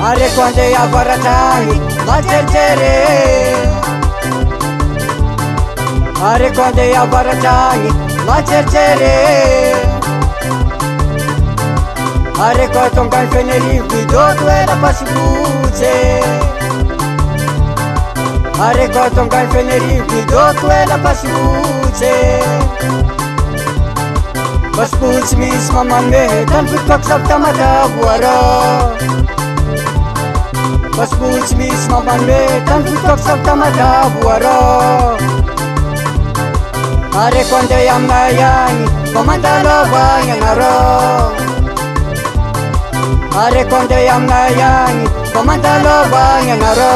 areko andeha avaratagny majerijere areko andeha avaratagny majerijere areko atongany fenerivo idoko ela pasibotsy areko atongany fenerivo idoko ela pasibotsy pasibotsy misy mamame tany fotokako samy tamatavoara pasibotsy misy mamame tany fotokako samy tamatavoara areko andeha aminay agny mamandalavagny agnarô areko andeha aminay agny mamandalavagny agnarô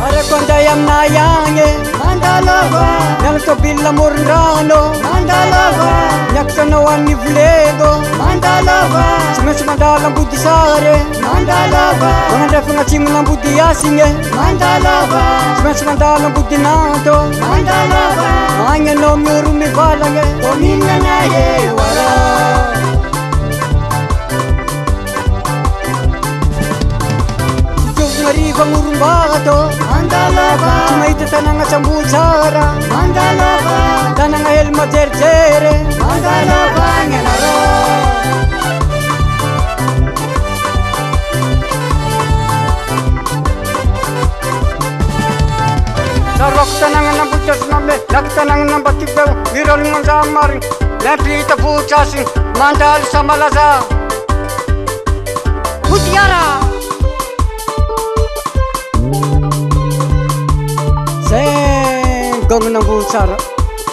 areko andeha aminay agny mandalava miala tobily amoron-drano mandalava miakasanao amin'ny volego mandalava tsy maintsy mandala ambody sary mandalava manandrefagna atsimona ambody asigny mandalava tsy maintsy mandala ambody nanto mandalava agny anao mioro mivalagny kominanay wara riva ngurumbato mandalava tsy mahita tanagna tsambo tsara mandalava tanagna hely majerijere mandalava agnanarô saroko tanagna nambotasiname laky tanagna nambatibeo mirologno anjamarigny lemplita votsasiny mandaly samalaza Mutiara gongna namboly tsara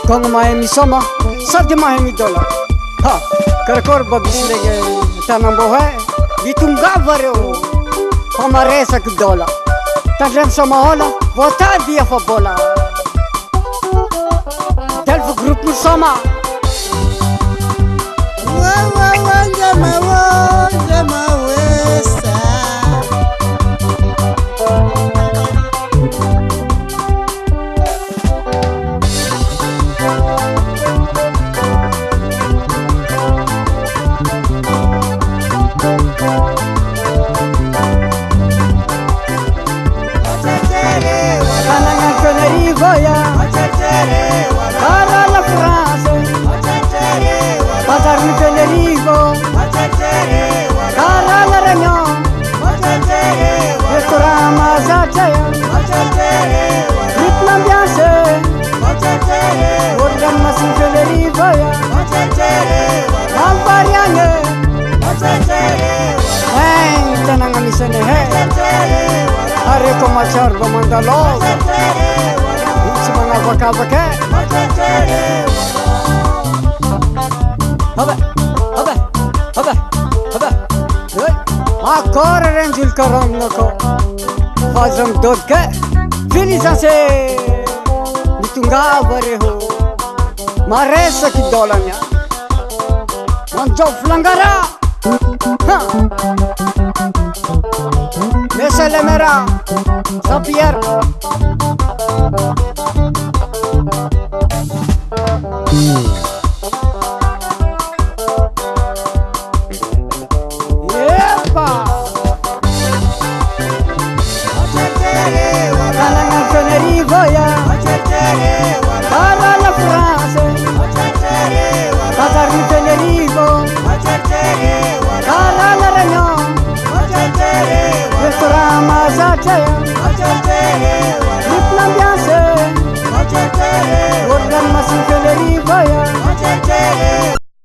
gongna mahay misoma sady mahay midola ha karakory babisy regny tanambohe vitongava reo fa maresaky dola tandre misoma hola voatady afa bola delfa groupe misoma Para la France, Bazar Tenerife, Para la Réunion, Restaurant Mazataya, Rythme ambiance, Organ Massin Tenerife, Alpariane, Tananga Misene, Areko Macharba Mandalo. Avaka ancora rengi il coronnoco fazon dogge finisase mitungava reho maresa chi dolanya mangiò flangara messa lemera Sapier Para la France, Bazar Tenerife, Para la Réunion, Restaurant Mazataya,